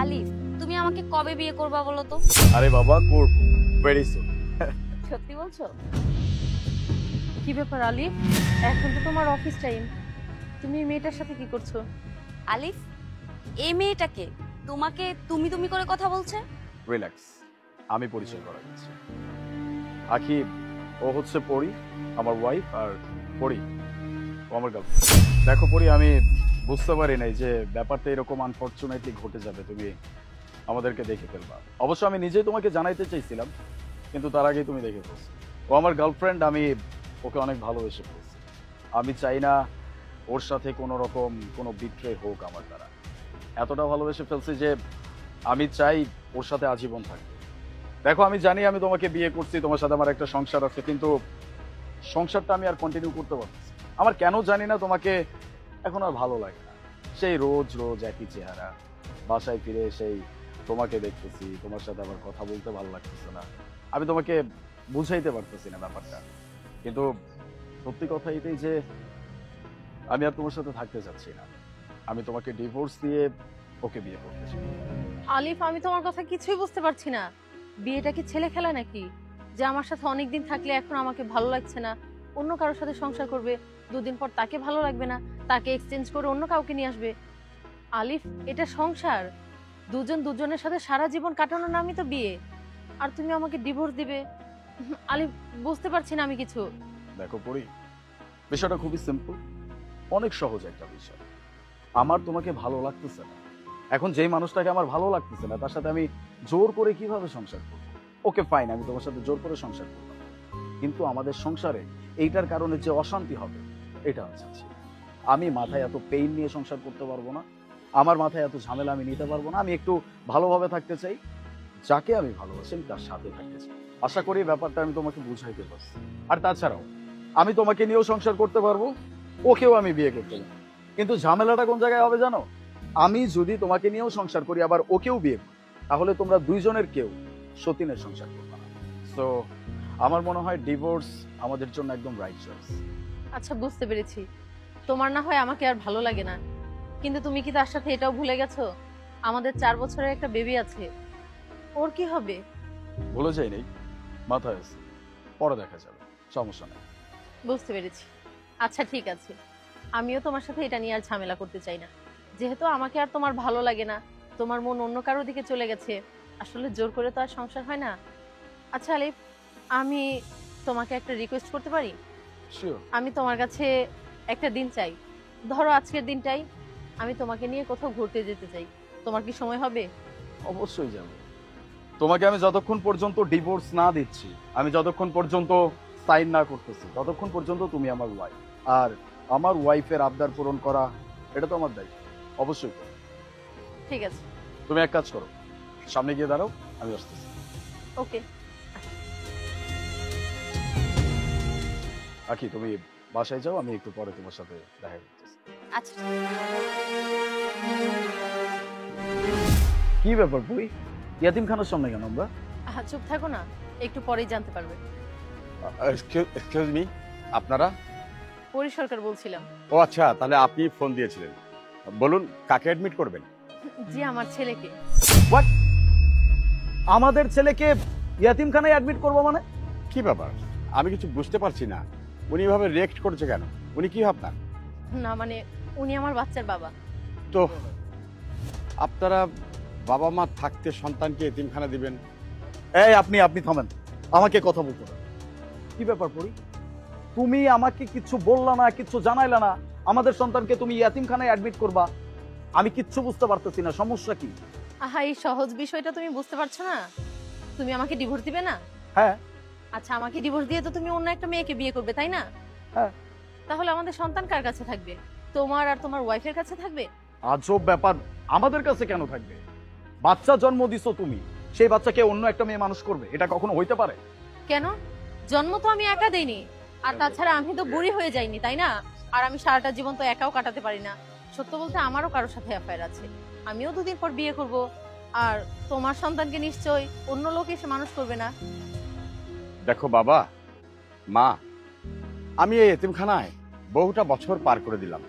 আলিফ, তুমি আমাকে কবে বিয়ে করবা বলো তো? আরে বাবা, করব ভেরি সুন। সত্যি বলছো? কি ব্যাপার আলিফ, এখন তো তোমার অফিস টাইম, তুমি এই মেয়েটার সাথে কি করছো? আলিফ, এই মেয়েটাকে তোমাকে তুমি তুমি করে কথা বলছে? রিল্যাক্স, আমি পরিচয় করা দিচ্ছি। আখি, ও হচ্ছে পরি, আমার ওয়াইফ, আর পরি ও আমার গার্লফ্রেন্ড। দেখো পরি, আমি বুঝতে পারি নাই যে ব্যাপারটা এরকম আনফরচুনেটলি ঘটে যাবে, তুমি আমাদেরকে দেখে ফেলবা। অবশ্য আমি নিজেই তোমাকে জানাইতে চাইছিলাম, কিন্তু তার আগেই তুমি দেখে ফেলছো। ও আমার গার্লফ্রেন্ড, আমি ওকে অনেক ভালোবেসে ফেলছি। আমি চাই না ওর সাথে কোনো রকম কোনো বিট্রে হোক আমার দ্বারা। এতটা ভালোবেসে ফেলছি যে আমি চাই ওর সাথে আজীবন থাকতে। দেখো, আমি জানি আমি তোমাকে বিয়ে করছি, তোমার সাথে আমার একটা সংসার আছে, কিন্তু সংসারটা আমি আর কন্টিনিউ করতে পারছি। আমার কেন জানি না তোমাকে এখন আর ভালো লাগে না। সেই রোজ রোজ একই চেহারা, বাসায় ফিরে সেই তোমাকে দেখতেছি, তোমার সাথে আবার কথা বলতে ভালো লাগতেছে না। আমি তোমাকে বুঝাইতে পারতেছি না ব্যাপারটা, কিন্তু সত্যি কথা এটাই যে আমি আর তোমার সাথে থাকতে চাচ্ছি না। আমি তোমাকে ডিভোর্স দিয়ে ওকে বিয়ে করতে চাই। আলিফ, আমি তোমার কথা কিছুই বুঝতে পারছি না। বিয়েটা কি ছেলে খেলা নাকি, যে আমার সাথে অনেকদিন থাকলে এখন আমাকে ভালো লাগছে না, অন্য কারোর সাথে সংসার করবে, দুদিন পর তাকে ভালো লাগবে না, তাকে এক্সচেঞ্জ করে অন্য কাউকে নিয়ে আসবে? আলিফ, এটা সংসার, দুজন দুজনের সাথে সারা জীবন কাটানোর নামই তো বিয়ে, আর তুমি আমাকে ডিভোর্স দিবে? আলিফ, বুঝতে পারছি না আমি কিছু। দেখো পরি, বিষয়টা খুবই সিম্পল, অনেক সহজ একটা বিষয়। আমার তোমাকে ভালো লাগতেছে না, এখন যেই মানুষটাকে আমার ভালো লাগতেছে না তার সাথে আমি জোর করে কিভাবে সংসার করব? ওকে ফাইন, আমি তোমার সাথে জোর করে সংসার করলাম, কিন্তু আমাদের সংসারে এইটার কারণে যে অশান্তি হবে এটা আমি চাচ্ছি না। আমি মাথায় এত পেইন নিয়ে সংসার করতে পারবো না, আমার মাথায় এত ঝামেলা আমি নিতে পারবো না। আমি একটু ভালোভাবে থাকতে চাই, যাকে আমি ভালোবাসি আমি তার সাথে থাকতে চাই। আশা করি ব্যাপারটা আমি তোমাকে বুঝাইতে পারছি। আর তাছাড়াও আমি তোমাকে নিয়েও সংসার করতে পারবো, ওকেও আমি বিয়ে করতে পারবো, কিন্তু ঝামেলাটা কোন জায়গায় হবে জানো? আমি যদি তোমাকে নিয়েও সংসার করি আবার ওকেও বিয়ে করি, তাহলে তোমরা দুইজনের কেউ সতীনের সংসার করবে না। সো আমার মনে হয় ডিভোর্স আমাদের জন্য একদম রাইট চয়েস। আচ্ছা, বুঝতে পেরেছি, তোমার না হয় আমাকে আর ভালো লাগে না, কিন্তু তুমি কি তার সাথে এটাও ভুলে গেছো আমাদের 4 বছরের একটা বেবি আছে? ওর কি হবে? ভুলে যাই নেই, মাথায় আছে, পরে দেখা যাবে, সমস্যা নেই। বুঝতে পেরেছি। আচ্ছা ঠিক আছে, আমিও তোমার সাথে এটা নিয়ে আর ঝামেলা করতে চাই না, যেহেতু আমাকে আর তোমার ভালো লাগে না, তোমার মন অন্য কারোর দিকে চলে গেছে, আসলে জোর করে তো আর সংসার হয় না। আচ্ছা আলিফ, আমি তোমাকে একটা রিকোয়েস্ট করতে পারি? শিওর। আমি তোমার কাছে একটা দিন চাই, ধরো আজকের দিনটাই আমি তোমাকে নিয়ে কোথাও ঘুরতে যেতে চাই, তোমার কি সময় হবে? অবশ্যই যাবো। তোমাকে আমি যতক্ষণ পর্যন্ত ডিভোর্স না দিচ্ছি, আমি যতক্ষণ পর্যন্ত সাইন না করতেছি, ততক্ষণ পর্যন্ত তুমি আমার ওয়াইফ, আর আমার ওয়াইফের আবদার পূরণ করা এটা তো আমার দায়িত্ব। অবশ্যই করো। ঠিক আছে। তুমি এক কাজ করো, সামনে গিয়ে দাঁড়াও, আমি আসতেছি। ওকে। আখি, তুমি বাসায় যাও, আমি একটু পরে তোমার সাথে দেখা করতেছি। আচ্ছা। কি ব্যাপার পুরি, ইয়াতিমখানার সামনে কেন আমরা? চুপ থাকো না, একটু পরেই জানতে পারবে। এক্সকিউজ মি, আপনারা? পরি সরকার বলছিলাম। ও আচ্ছা, তাহলে আপনি ফোন দিয়েছিলেন, বলুন কাকে অ্যাডমিট করবেন? জি, আমার ছেলেকে। হোয়াট? আমাদের ছেলেকে ইয়াতিমখানায় অ্যাডমিট করবো মানে? কি ব্যাপার, আমি কিছু বুঝতে পারছি না, উনি এভাবে রিয়েক্ট করছে কেন? উনি কি আপনার? না মানে, উনি আমার বাচ্চার বাবা। তো আপনারা বাবা মা থাকতে সন্তানকে এতিমখানা দিবেন? এই আপনি আপনি থামেন, আমাকে কথা বলতে হবে। কি ব্যাপার পরি, তুমি আমাকে কিচ্ছু বললা না, কিচ্ছু জানাইলা না, আমাদের সন্তানকে তুমি ইয়াতিমখানায় অ্যাডমিট করবা? আমি কিচ্ছু বুঝতে পারতেছি না, সমস্যা কি? আহা, এই সহজ বিষয়টা তুমি বুঝতে পারছো না? তুমি আমাকে ডিভোর্স দিবে না? হ্যাঁ। আচ্ছা, আমাকে ডিভোর্স দিয়ে তো তুমি অন্য একটা মেয়েকে বিয়ে করবে, তাই না? হ্যাঁ। তাহলে আমাদের সন্তান কার কাছে থাকবে? তোমার আর তোমার ওয়াইফের কাছে থাকবে? আজব ব্যাপার, আমাদের কাছে কেন থাকবে? বাচ্চা জন্ম দিছো তুমি, সেই বাচ্চাকে অন্য একটা মেয়ে মানুষ করবে, এটা কখনো হইতে পারে? কেন? জন্ম তো আমি একা দেইনি, আর তাছাড়া আমি তো বুড়ি হয়ে যাইনি, তাই না? আর আমি সারাটা জীবন তো একাও কাটাতে পারি না। সত্য বলতে আমারও কারোর সাথে অ্যাফেয়ার আছে, আমিও 2 দিন পর বিয়ে করব, আর তোমার সন্তানকে নিশ্চয়ই অন্য লোক এসে মানুষ করবে না। দেখো বাবা মা, আমি এই এতিমখানায় বহুটা বছর পার করে দিলাম,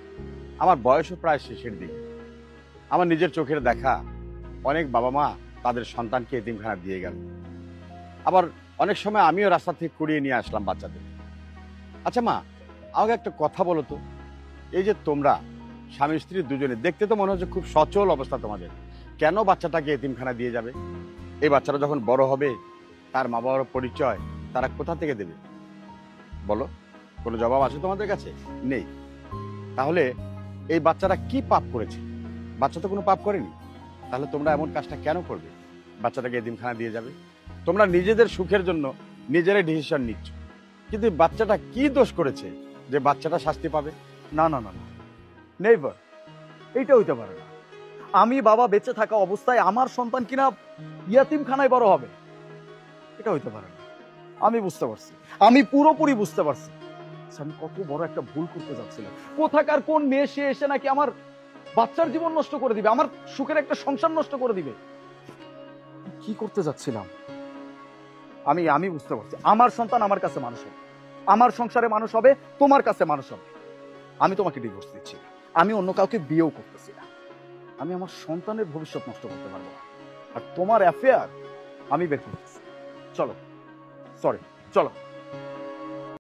আমার বয়সও প্রায় শেষের দিকে। আমার নিজের চোখের দেখা অনেক বাবা মা তাদের সন্তানকে এতিমখানা দিয়ে গেল, আবার অনেক সময় আমিও রাস্তা থেকে কুড়িয়ে নিয়ে আসলাম বাচ্চাদের। আচ্ছা মা, আমাকে একটা কথা বলো তো, এই যে তোমরা স্বামী স্ত্রী দুজনে, দেখতে তো মনে হচ্ছে খুব সচল অবস্থা তোমাদের, কেন বাচ্চাটাকে এতিমখানা দিয়ে যাবে? এই বাচ্চাটা যখন বড় হবে তার মা বাবার পরিচয় তারা কোথা থেকে দেবে বলো? কোনো জবাব আছে তোমাদের কাছে? নেই। তাহলে এই বাচ্চারা কি পাপ করেছে? বাচ্চা তো কোনো পাপ করেনি, তাহলে তোমরা এমন কাজটা কেন করবে? বাচ্চাটাকে এতিমখানা দিয়ে যাবে? তোমরা নিজেদের সুখের জন্য নিজেরাই ডিসিশন নিচ্ছ, কিন্তু বাচ্চাটা কি দোষ করেছে যে বাচ্চাটা শাস্তি পাবে? না না না না, নেভার, এইটা হইতে পারে না। আমি বাবা বেঁচে থাকা অবস্থায় আমার সন্তান কিনা ইয়াতিমখানায় বড় হবে, এটা হইতে পারে না। আমি বুঝতে পারছি, আমি পুরোপুরি বুঝতে পারছি আমি কত বড় একটা ভুল করতে যাচ্ছিলাম। কোথাকার কোন মেয়ে সে এসে নাকি আমার বাচ্চার জীবন নষ্ট করে দিবে, আমার সুখের একটা সংসার নষ্ট করে দিবে। কি করতে যাচ্ছিলাম আমি বুঝতে পারছি। আমার সন্তান আমার কাছে মানুষ হবে, আমার সংসারে মানুষ হবে, তোমার কাছে মানুষ হবে। আমি তোমাকে ডিভোর্স দিচ্ছি না, আমি অন্য কাউকে বিয়েও করতেছি না। আমি আমার সন্তানের ভবিষ্যৎ নষ্ট করতে পারবো না, আর তোমার অ্যাফেয়ার আমি বের করতেছি। চলো, সরি, চলো।